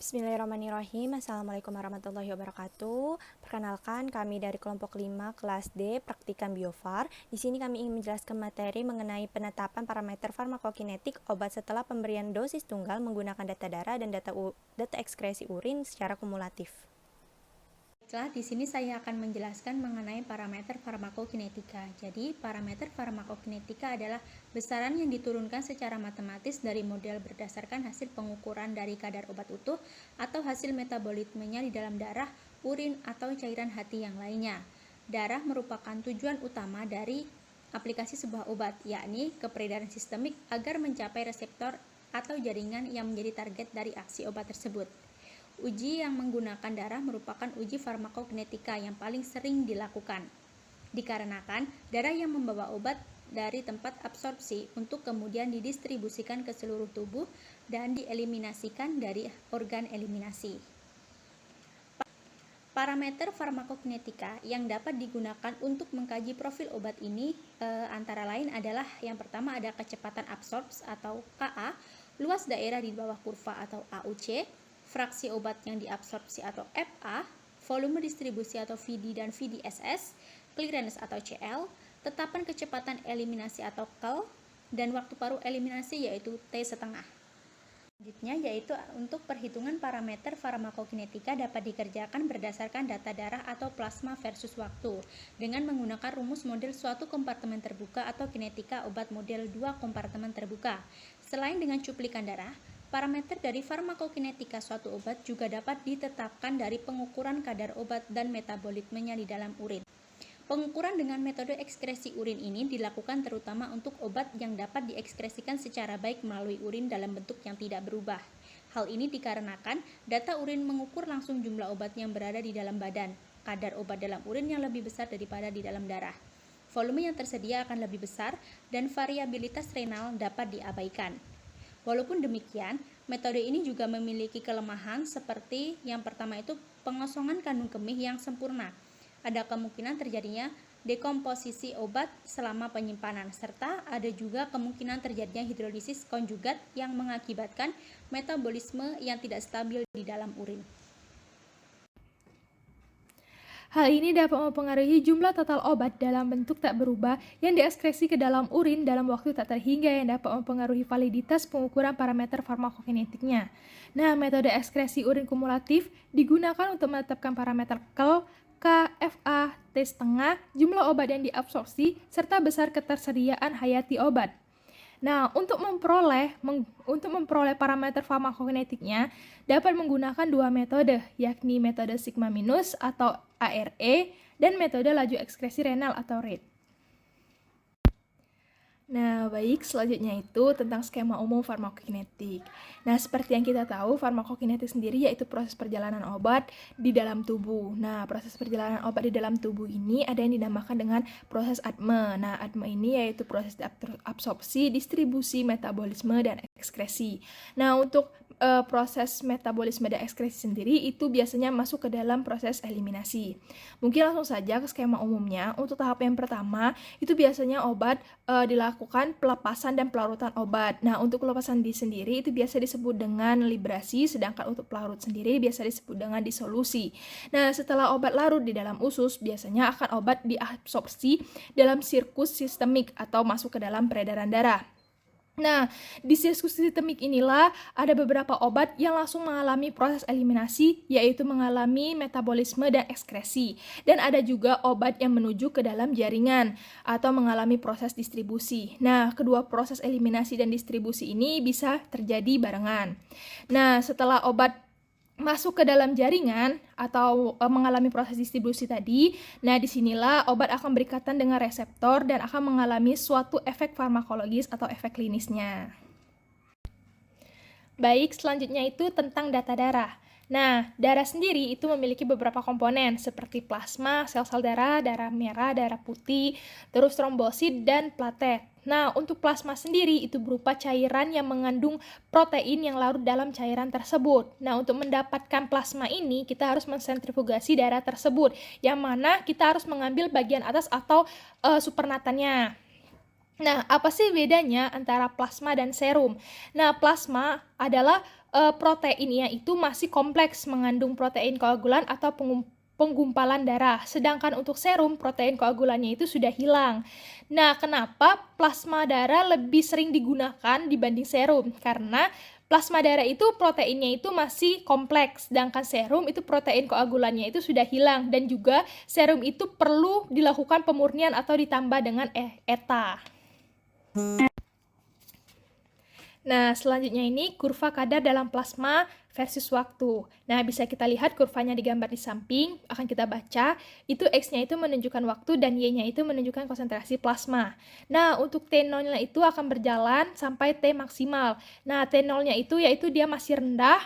Bismillahirrahmanirrahim. Assalamualaikum warahmatullahi wabarakatuh. Perkenalkan, kami dari kelompok 5 kelas D Praktikan Biofar. Di sini kami ingin menjelaskan materi mengenai penetapan parameter farmakokinetik obat setelah pemberian dosis tunggal menggunakan data darah dan data ekskresi urin secara kumulatif. Di sini saya akan menjelaskan mengenai parameter farmakokinetika. Jadi, parameter farmakokinetika adalah besaran yang diturunkan secara matematis dari model berdasarkan hasil pengukuran dari kadar obat utuh atau hasil metabolismenya di dalam darah, urin, atau cairan hati yang lainnya. Darah merupakan tujuan utama dari aplikasi sebuah obat, yakni keperedaran sistemik agar mencapai reseptor atau jaringan yang menjadi target dari aksi obat tersebut. Uji yang menggunakan darah merupakan uji farmakokinetika yang paling sering dilakukan, dikarenakan darah yang membawa obat dari tempat absorpsi untuk kemudian didistribusikan ke seluruh tubuh dan dieliminasikan dari organ eliminasi. Parameter farmakokinetika yang dapat digunakan untuk mengkaji profil obat ini antara lain adalah yang pertama ada kecepatan absorpsi atau Ka, luas daerah di bawah kurva atau AUC, fraksi obat yang diabsorpsi atau Fa, volume distribusi atau Vd dan VDSS, clearance atau CL, tetapan kecepatan eliminasi atau KEL, dan waktu paruh eliminasi yaitu T setengah. Selanjutnya yaitu untuk perhitungan parameter farmakokinetika dapat dikerjakan berdasarkan data darah atau plasma versus waktu dengan menggunakan rumus model suatu kompartemen terbuka atau kinetika obat model 2 kompartemen terbuka. Selain dengan cuplikan darah, parameter dari farmakokinetika suatu obat juga dapat ditetapkan dari pengukuran kadar obat dan metabolismenya di dalam urin. Pengukuran dengan metode ekskresi urin ini dilakukan terutama untuk obat yang dapat diekskresikan secara baik melalui urin dalam bentuk yang tidak berubah. Hal ini dikarenakan data urin mengukur langsung jumlah obat yang berada di dalam badan, kadar obat dalam urin yang lebih besar daripada di dalam darah. Volume yang tersedia akan lebih besar dan variabilitas renal dapat diabaikan. Walaupun demikian, metode ini juga memiliki kelemahan seperti yang pertama itu pengosongan kandung kemih yang sempurna. Ada kemungkinan terjadinya dekomposisi obat selama penyimpanan, serta ada juga kemungkinan terjadinya hidrolisis konjugat yang mengakibatkan metabolisme yang tidak stabil di dalam urin. Hal ini dapat mempengaruhi jumlah total obat dalam bentuk tak berubah yang diekskresi ke dalam urin dalam waktu tak terhingga yang dapat mempengaruhi validitas pengukuran parameter farmakokinetiknya. Nah, metode ekskresi urin kumulatif digunakan untuk menetapkan parameter KEL, Fa, T setengah, jumlah obat yang diabsorpsi, serta besar ketersediaan hayati obat. Nah, untuk memperoleh parameter farmakokinetiknya dapat menggunakan dua metode, yakni metode sigma minus atau ARE dan metode laju ekskresi renal atau rate. Nah, baik, selanjutnya itu tentang skema umum farmakokinetik. Nah, seperti yang kita tahu, farmakokinetik sendiri yaitu proses perjalanan obat di dalam tubuh. Nah, proses perjalanan obat di dalam tubuh ini ada yang dinamakan dengan proses ADME. Nah, ADME ini yaitu proses absorpsi, distribusi, metabolisme, dan ekskresi. Nah, untuk proses metabolisme dan ekskresi sendiri itu biasanya masuk ke dalam proses eliminasi. Mungkin langsung saja ke skema umumnya. Untuk tahap yang pertama, itu biasanya obat dilakukan pelepasan dan pelarutan obat. Nah, untuk pelepasan sendiri itu biasa disebut dengan librasi, sedangkan untuk pelarut sendiri biasa disebut dengan disolusi. Nah, setelah obat larut di dalam usus, biasanya akan obat diabsorpsi dalam sirkus sistemik atau masuk ke dalam peredaran darah. Nah, di sirkus sistemik inilah ada beberapa obat yang langsung mengalami proses eliminasi, yaitu mengalami metabolisme dan ekskresi. Dan ada juga obat yang menuju ke dalam jaringan atau mengalami proses distribusi. Nah, kedua proses eliminasi dan distribusi ini bisa terjadi barengan. Nah, setelah obat masuk ke dalam jaringan atau mengalami proses distribusi tadi, nah disinilah obat akan berikatan dengan reseptor dan akan mengalami suatu efek farmakologis atau efek klinisnya. Baik, selanjutnya itu tentang data darah. Nah, darah sendiri itu memiliki beberapa komponen seperti plasma, sel-sel darah, darah merah, darah putih, terus trombosit, dan platet. Nah, untuk plasma sendiri itu berupa cairan yang mengandung protein yang larut dalam cairan tersebut. Nah, untuk mendapatkan plasma ini, kita harus mensentrifugasi darah tersebut, yang mana kita harus mengambil bagian atas atau supernatannya. Nah, apa sih bedanya antara plasma dan serum? Nah, plasma adalah proteinnya itu masih kompleks, mengandung protein koagulan atau penggumpalan darah. Sedangkan untuk serum, protein koagulannya itu sudah hilang. Nah, kenapa plasma darah lebih sering digunakan dibanding serum? Karena plasma darah itu proteinnya itu masih kompleks, sedangkan serum itu protein koagulannya itu sudah hilang, dan juga serum itu perlu dilakukan pemurnian atau ditambah dengan ETA. Nah, selanjutnya ini kurva kadar dalam plasma versus waktu. Nah, bisa kita lihat kurvanya digambar di samping, akan kita baca, itu X-nya itu menunjukkan waktu dan Y-nya itu menunjukkan konsentrasi plasma. Nah, untuk T0-nya itu akan berjalan sampai T maksimal. Nah, T0-nya itu yaitu dia masih rendah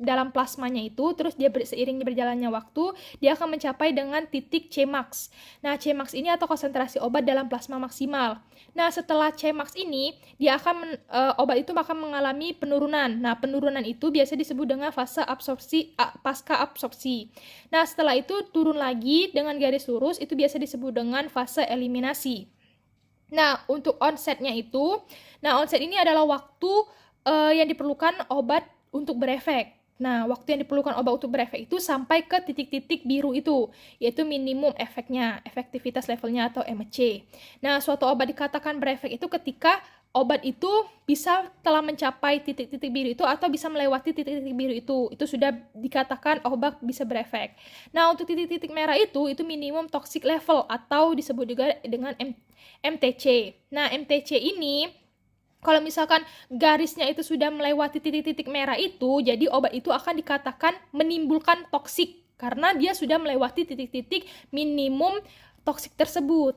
dalam plasmanya itu, terus dia seiring berjalannya waktu, dia akan mencapai dengan titik Cmax. Nah, Cmax ini atau konsentrasi obat dalam plasma maksimal. Nah, setelah Cmax ini, dia akan obat itu akan mengalami penurunan. Nah, penurunan itu biasa disebut dengan fase absorpsi pasca absorpsi. Nah, setelah itu turun lagi dengan garis lurus, itu biasa disebut dengan fase eliminasi. Nah, untuk onsetnya itu, onset ini adalah waktu yang diperlukan obat untuk berefek. Nah, waktu yang diperlukan obat untuk berefek itu sampai ke titik-titik biru itu, yaitu minimum efeknya, efektivitas levelnya atau MC. Nah, suatu obat dikatakan berefek itu ketika obat itu bisa telah mencapai titik-titik biru itu atau bisa melewati titik-titik biru itu sudah dikatakan obat bisa berefek. Nah, untuk titik-titik merah itu minimum toxic level atau disebut juga dengan MTC. Nah, MTC ini kalau misalkan garisnya itu sudah melewati titik-titik merah itu, jadi obat itu akan dikatakan menimbulkan toksik karena dia sudah melewati titik-titik minimum toksik tersebut.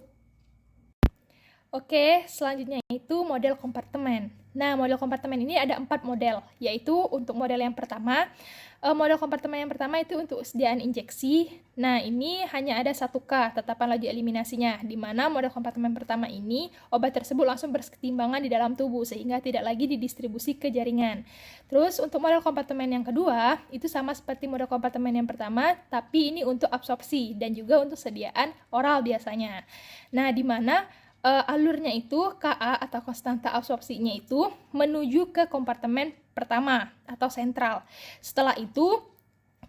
Oke, selanjutnya itu model kompartemen. Nah, model kompartemen ini ada 4 model, yaitu untuk model yang pertama, model kompartemen yang pertama itu untuk sediaan injeksi. Nah, ini hanya ada 1K, tetapan laju eliminasinya, di mana model kompartemen pertama ini, obat tersebut langsung berkesetimbangan di dalam tubuh, sehingga tidak lagi didistribusi ke jaringan. Terus, untuk model kompartemen yang kedua, itu sama seperti model kompartemen yang pertama, tapi ini untuk absorpsi, dan juga untuk sediaan oral biasanya. Nah, di mana alurnya itu Ka atau konstanta absorpsinya itu menuju ke kompartemen pertama atau sentral. Setelah itu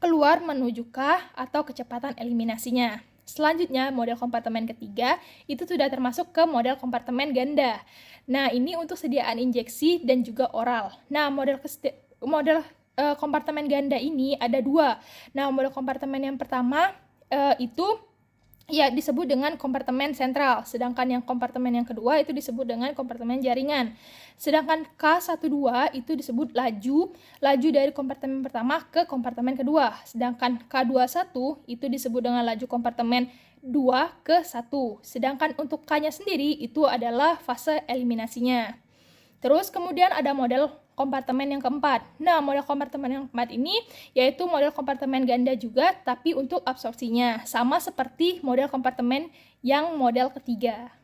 keluar menuju K atau kecepatan eliminasinya. Selanjutnya model kompartemen ketiga itu sudah termasuk ke model kompartemen ganda. Nah, ini untuk sediaan injeksi dan juga oral. Nah, model kompartemen ganda ini ada 2. Nah, model kompartemen yang pertama itu disebut dengan kompartemen sentral, sedangkan yang kompartemen yang kedua itu disebut dengan kompartemen jaringan. Sedangkan K12 itu disebut laju dari kompartemen pertama ke kompartemen kedua, sedangkan K21 itu disebut dengan laju kompartemen 2 ke 1. Sedangkan untuk K-nya sendiri itu adalah fase eliminasinya. Terus kemudian ada model kompartemen yang keempat. Nah, model kompartemen yang keempat ini yaitu model kompartemen ganda juga, tapi untuk absorpsinya sama seperti model kompartemen yang model ketiga.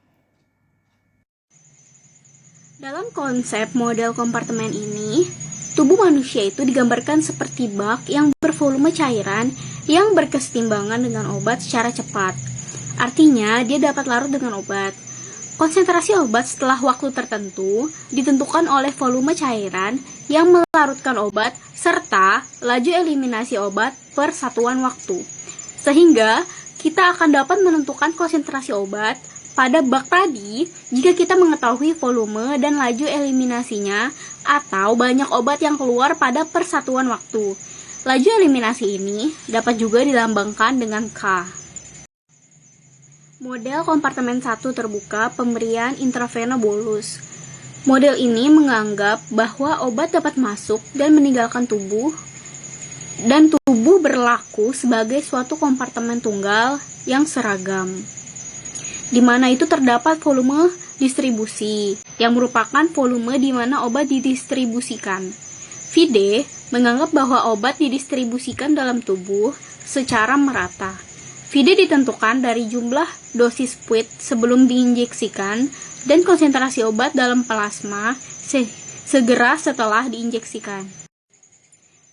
Dalam konsep model kompartemen ini, tubuh manusia itu digambarkan seperti bak yang bervolume cairan yang berkesetimbangan dengan obat secara cepat. Artinya, dia dapat larut dengan obat. Konsentrasi obat setelah waktu tertentu ditentukan oleh volume cairan yang melarutkan obat serta laju eliminasi obat per satuan waktu. Sehingga kita akan dapat menentukan konsentrasi obat pada bak tadi jika kita mengetahui volume dan laju eliminasinya atau banyak obat yang keluar pada persatuan waktu. Laju eliminasi ini dapat juga dilambangkan dengan K. Model kompartemen 1 terbuka pemberian intravena bolus. Model ini menganggap bahwa obat dapat masuk dan meninggalkan tubuh, dan tubuh berlaku sebagai suatu kompartemen tunggal yang seragam, di mana itu terdapat volume distribusi, yang merupakan volume di mana obat didistribusikan. Fide menganggap bahwa obat didistribusikan dalam tubuh secara merata. Fide ditentukan dari jumlah dosis fluid sebelum diinjeksikan dan konsentrasi obat dalam plasma segera setelah diinjeksikan.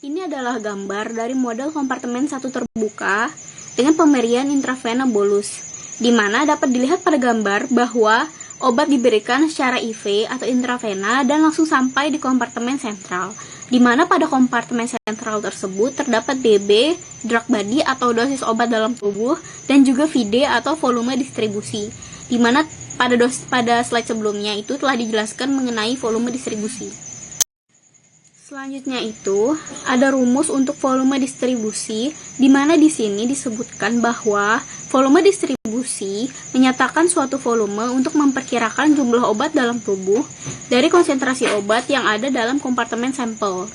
Ini adalah gambar dari model kompartemen 1 terbuka dengan pemberian intravena bolus, di mana dapat dilihat pada gambar bahwa obat diberikan secara IV atau intravena dan langsung sampai di kompartemen sentral. di mana pada kompartemen sentral tersebut terdapat DB, drug body atau dosis obat dalam tubuh, dan juga VD atau volume distribusi, di mana pada slide sebelumnya itu telah dijelaskan mengenai volume distribusi. Selanjutnya itu ada rumus untuk volume distribusi, di mana di sini disebutkan bahwa volume distribusi menyatakan suatu volume untuk memperkirakan jumlah obat dalam tubuh dari konsentrasi obat yang ada dalam kompartemen sampel.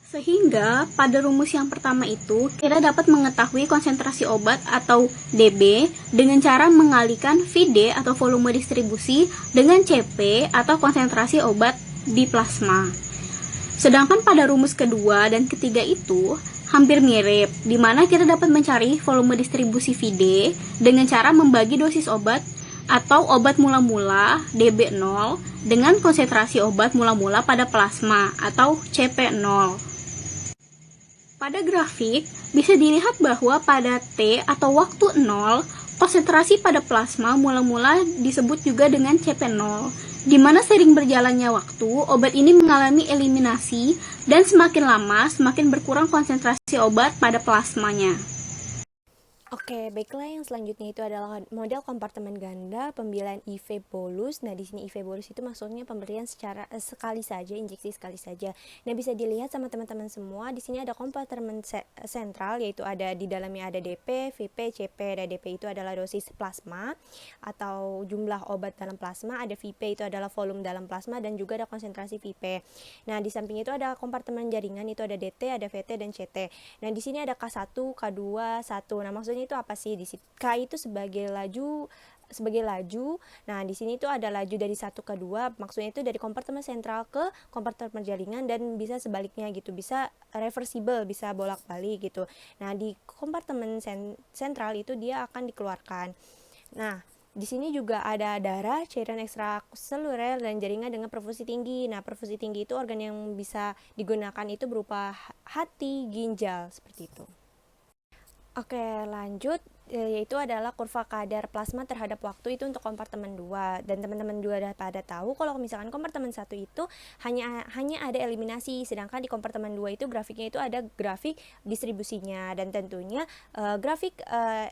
Sehingga pada rumus yang pertama itu kita dapat mengetahui konsentrasi obat atau DB dengan cara mengalihkan VD atau volume distribusi dengan CP atau konsentrasi obat di plasma. Sedangkan pada rumus kedua dan ketiga itu hampir mirip, di mana kita dapat mencari volume distribusi VD dengan cara membagi dosis obat atau obat mula-mula DB0 dengan konsentrasi obat mula-mula pada plasma atau CP0. Pada grafik bisa dilihat bahwa pada T atau waktu 0, konsentrasi pada plasma mula-mula disebut juga dengan CP0. Di mana sering berjalannya waktu, obat ini mengalami eliminasi dan semakin lama semakin berkurang konsentrasi obat pada plasmanya. Oke, baiklah, yang selanjutnya itu adalah model kompartemen ganda pembelian IV bolus. Nah, di sini IV bolus itu maksudnya pemberian secara sekali saja, injeksi sekali saja. Nah, bisa dilihat sama teman-teman semua, di sini ada kompartemen sentral, yaitu ada di dalamnya ada DP, VP, CP. Dan DP itu adalah dosis plasma atau jumlah obat dalam plasma, ada VP itu adalah volume dalam plasma, dan juga ada konsentrasi VP. Nah, di samping itu ada kompartemen jaringan, itu ada DT, ada VT, dan CT. Nah, di sini ada K1, K2, 1. Nah, maksudnya itu apa sih? K itu sebagai laju. Nah, di sini itu ada laju dari 1 ke 2, maksudnya itu dari kompartemen sentral ke kompartemen jaringan, dan bisa sebaliknya gitu, bisa reversible, bisa bolak-balik gitu. Nah, di kompartemen sentral itu dia akan dikeluarkan. Nah, di sini juga ada darah, cairan ekstraseluler, dan jaringan dengan perfusi tinggi. Nah, perfusi tinggi itu organ yang bisa digunakan itu berupa hati, ginjal, seperti itu. Oke, lanjut, yaitu adalah kurva kadar plasma terhadap waktu itu untuk kompartemen 2. Dan teman-teman juga udah pada tahu kalau misalkan kompartemen 1 itu hanya ada eliminasi, sedangkan di kompartemen 2 itu grafiknya itu ada grafik distribusinya, dan tentunya grafik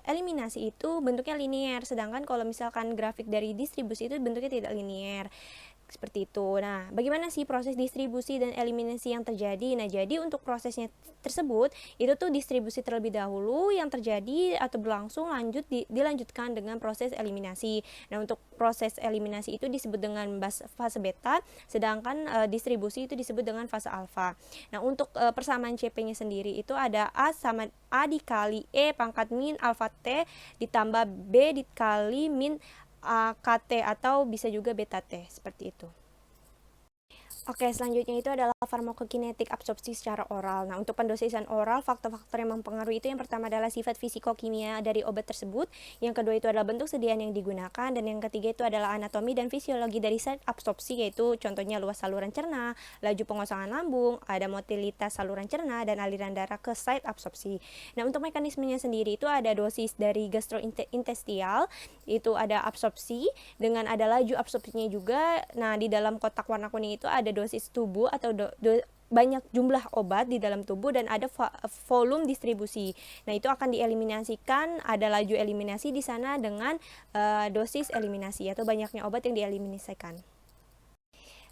eliminasi itu bentuknya linear, sedangkan kalau misalkan grafik dari distribusi itu bentuknya tidak linear. Seperti itu. Nah, bagaimana sih proses distribusi dan eliminasi yang terjadi? Nah, jadi untuk prosesnya tersebut, itu tuh distribusi terlebih dahulu yang terjadi atau berlangsung dilanjutkan dengan proses eliminasi. Nah, untuk proses eliminasi itu disebut dengan fase beta, sedangkan distribusi itu disebut dengan fase alfa. Nah, untuk persamaan CP-nya sendiri itu ada A sama A dikali E pangkat min alfa T ditambah B dikali min KT atau bisa juga beta T, seperti itu. Oke, selanjutnya itu adalah farmakokinetik absorpsi secara oral. Nah, untuk pendosisan oral, faktor-faktor yang mempengaruhi itu yang pertama adalah sifat fisiko-kimia dari obat tersebut, yang kedua itu adalah bentuk sediaan yang digunakan, dan yang ketiga itu adalah anatomi dan fisiologi dari site absorpsi, yaitu contohnya luas saluran cerna, laju pengosongan lambung, ada motilitas saluran cerna, dan aliran darah ke site absorpsi. Nah, untuk mekanismenya sendiri itu ada dosis dari gastrointestinal, itu ada absorpsi, dengan ada laju absorpsinya juga. Nah, di dalam kotak warna kuning itu ada dosis tubuh atau banyak jumlah obat di dalam tubuh, dan ada volume distribusi. Nah, itu akan dieliminasikan, ada laju eliminasi di sana dengan dosis eliminasi atau banyaknya obat yang dieliminasikan.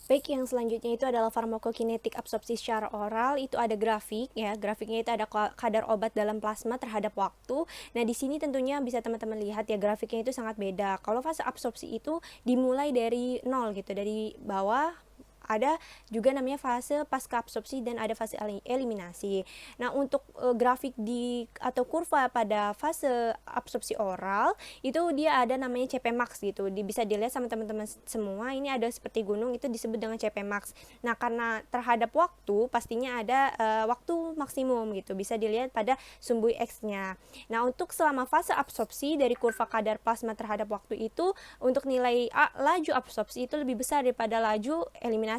Baik, yang selanjutnya itu adalah farmakokinetik absorpsi secara oral. Itu ada grafik ya. Grafiknya itu ada kadar obat dalam plasma terhadap waktu. Nah, di sini tentunya bisa teman-teman lihat ya, grafiknya itu sangat beda. Kalau fase absorpsi itu dimulai dari 0 gitu, dari bawah. Ada juga namanya fase pasca absorpsi dan ada fase eliminasi. Nah, untuk grafik atau kurva pada fase absorpsi oral itu dia ada namanya CP max gitu. Bisa dilihat sama teman-teman semua, ini ada seperti gunung, itu disebut dengan CP max. Nah, karena terhadap waktu pastinya ada waktu maksimum gitu. Bisa dilihat pada sumbu X-nya. Nah, untuk selama fase absorpsi dari kurva kadar plasma terhadap waktu itu, untuk nilai laju absorpsi itu lebih besar daripada laju eliminasi.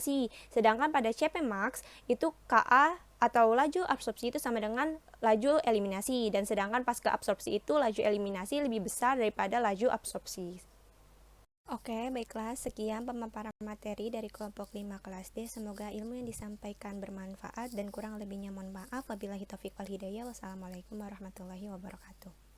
Sedangkan pada CP max itu KA atau laju absorpsi itu sama dengan laju eliminasi, dan sedangkan pasca absorpsi itu laju eliminasi lebih besar daripada laju absorpsi. Oke, baiklah, sekian pemaparan materi dari kelompok 5 kelas D. Semoga ilmu yang disampaikan bermanfaat dan kurang lebihnya mohon maaf. Wabillahi taufiq wal hidayah. Wassalamualaikum warahmatullahi wabarakatuh.